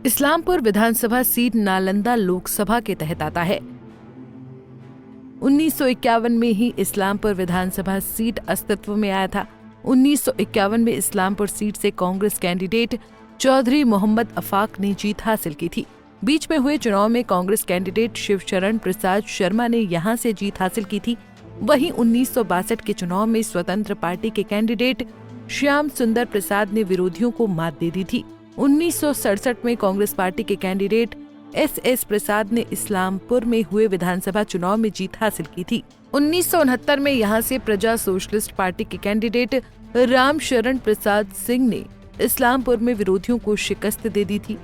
इस्लामपुर विधानसभा seat Nalanda Lok Sabha के तहत आता है। 1951 में ही इस्लामपुर विधानसभा सीट अस्तित्व में आया था। 1951 में इस्लामपुर सीट से कांग्रेस कैंडिडेट चौधरी मोहम्मद अफाक ने जीत हासिल की थी। बीच में हुए चुनाव में कांग्रेस कैंडिडेट शिवशरण प्रसाद शर्मा ने यहां से जीत हासिल की थी। वहीं 1962 के चुनाव में स्वतंत्र पार्टी के कैंडिडेट श्याम सुंदर प्रसाद ने विरोधियों को मात दे दी थी। 1967 में कांग्रेस पार्टी के कैंडिडेट एस प्रसाद ने इस्लामपुर में हुए विधानसभा चुनाव में जीत हासिल की थी। 1969 में यहां से प्रजा सोशलिस्ट पार्टी के कैंडिडेट रामशरण प्रसाद सिंह ने इस्लामपुर में विरोधियों को शिकस्त दे दी थी।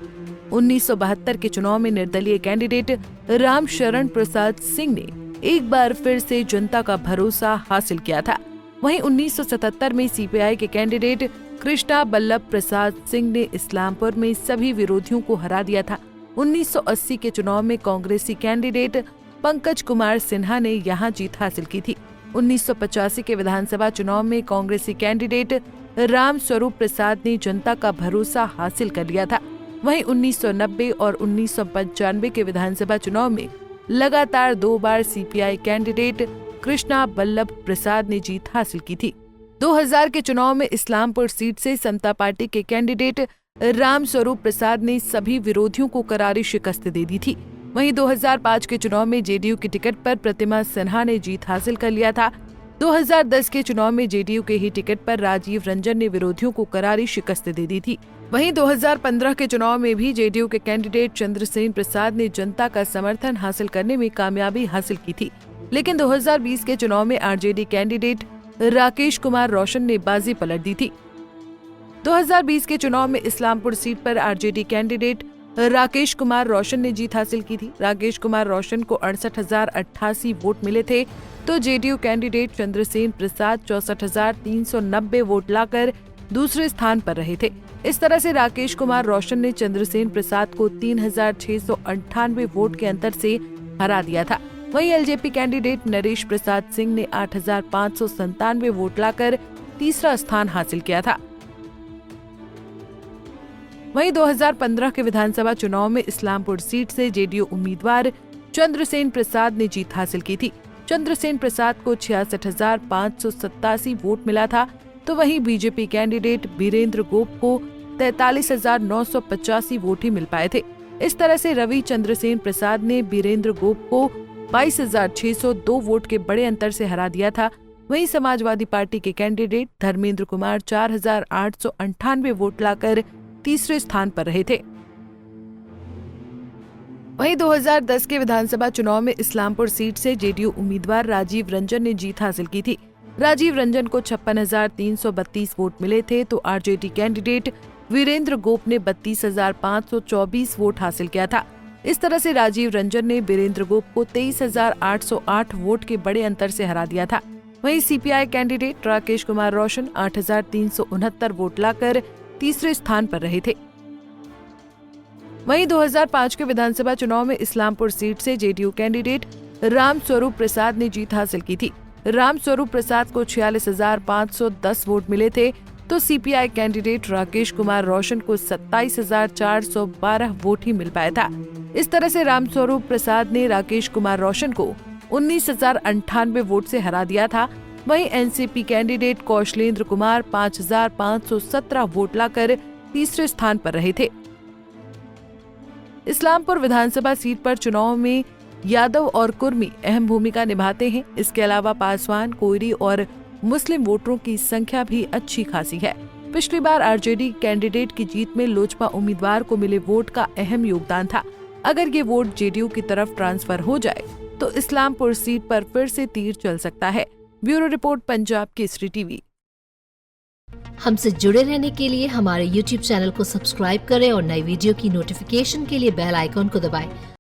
1972 के चुनाव में निर्दलीय कैंडिडेट रामशरण प्रसाद सिंह ने एक बार फिर से जनता का भरोसा हासिल किया था। वहीं 1977 में सीपीआई के कैंडिडेट कृष्णा बल्लभ प्रसाद सिंह ने इस्लामपुर में सभी विरोधियों को हरा दिया था। 1980 के चुनाव में कांग्रेसी कैंडिडेट पंकज कुमार सिन्हा ने यहां जीत हासिल की थी। 1985 के विधानसभा चुनाव में कांग्रेसी कैंडिडेट राम स्वरूप प्रसाद ने जनता का भरोसा हासिल कर लिया था। वहीं 1990 और 1995 के विधानसभा चुनाव में लगातार 2 बार सीपीआई कैंडिडेट कृष्णा बल्लभ प्रसाद ने जीत हासिल की थी। 2000 के चुनाव में इस्लामपुर सीट से समता पार्टी के कैंडिडेट राम स्वरूप प्रसाद ने सभी विरोधियों को करारी शिकस्त दे दी थी। वहीं 2005 के चुनाव में जेडीयू की टिकट पर प्रतिमा सिन्हा ने जीत हासिल कर लिया था। 2010 के चुनाव में जेडीयू के ही टिकट पर राजीव रंजन ने विरोधियों को करारी शिकस्त दे दी थी। वहीं 2015 के चुनाव में भी जेडीयू के कैंडिडेट चंद्रसेन प्रसाद ने जनता का समर्थन हासिल करने में कामयाबी हासिल की थी। लेकिन 2020 के चुनाव में आरजेडी कैंडिडेट राकेश कुमार रोशन ने बाजी पलट दी थी। 2020 के चुनाव में इस्लामपुर सीट पर आरजेडी कैंडिडेट राकेश कुमार रोशन ने जीत हासिल की थी। राकेश कुमार रोशन को 68,088 वोट मिले थे, तो जेडीयू कैंडिडेट चंद्रसेन प्रसाद 64,390 वोट लाकर दूसरे स्थान पर रहे थे। इस तरह से राकेश कुमार रोशन ने चंद्रसेन प्रसाद को 3,698 वोट के अंतर से हरा दिया था। वहीं एलजेपी कैंडिडेट नरेश प्रसाद सिंह ने 8,597 वोट लाकर तीसरा स्थान हासिल किया था। वहीं 2015 के विधानसभा चुनाव में इस्लामपुर सीट से जेडीयू उम्मीदवार चंद्रसेन प्रसाद ने जीत हासिल की थी। चंद्रसेन प्रसाद को 66,587 वोट मिला था, तो वहीं बीजेपी कैंडिडेट बीरेंद्र गोप को 43,985 वोट ही मिल पाए थे। इस तरह से रवि चंद्रसेन प्रसाद ने बीरेंद्र गोप को 22,602 वोट के बड़े अंतर से हरा दिया था। वहीं समाजवादी पार्टी के कैंडिडेट धर्मेंद्र कुमार 4,898 वोट लाकर तीसरे स्थान पर रहे थे। वहीं 2010 के विधानसभा चुनाव में इस्लामपुर सीट से जेडीयू उम्मीदवार राजीव रंजन ने जीत हासिल की थी। राजीव रंजन को 56,332 वोट मिले थे, तो आरजेडी कैंडिडेट वीरेंद्र गोप ने 32,524 वोट हासिल किया था। इस तरह से राजीव रंजन ने वीरेंद्र गोप को 23,808 वोट के बड़े अंतर से हरा दिया था। वहीं सीपीआई कैंडिडेट राकेश कुमार रोशन 8,369 वोट लाकर तीसरे स्थान पर रहे थे। वहीं 2005 के विधानसभा चुनाव में इस्लामपुर सीट से जेडीयू कैंडिडेट राम स्वरूप प्रसाद ने जीत हासिल की थी। राम स्वरूप प्रसाद को 46,510 वोट मिले थे, तो सीपीआई कैंडिडेट राकेश कुमार रोशन को 27,412 वोट ही मिल पाया था। इस तरह से राम स्वरूप प्रसाद ने राकेश कुमार रोशन को 19,098 वोट से हरा दिया था। वहीं NCP candidate Kaushlendra Kumar 5,517 vote लाकर तीसरे स्थान पर रहे थे। इस्लामपुर विधानसभा सीट पर चुनाव में यादव और कुर्मी अहम भूमिका निभाते हैं। इसके अलावा पासवान, कोयरी और मुस्लिम वोटरों की संख्या भी अच्छी खासी है। पिछली बार आरजेडी कैंडिडेट की जीत में लोजपा उम्मीदवार को मिले वोट का अहम योगदान था। अगर ये वोट जेडीयू की तरफ ट्रांसफर हो जाए तो इस्लामपुर सीट पर फिर से तीर चल सकता है। Bureau report, Punjab Kesari TV. हमसे जुड़े रहने के लिए हमारे YouTube चैनल को सब्सक्राइब करें और नई वीडियो की नोटिफिकेशन के लिए बेल आइकॉन को दबाएं।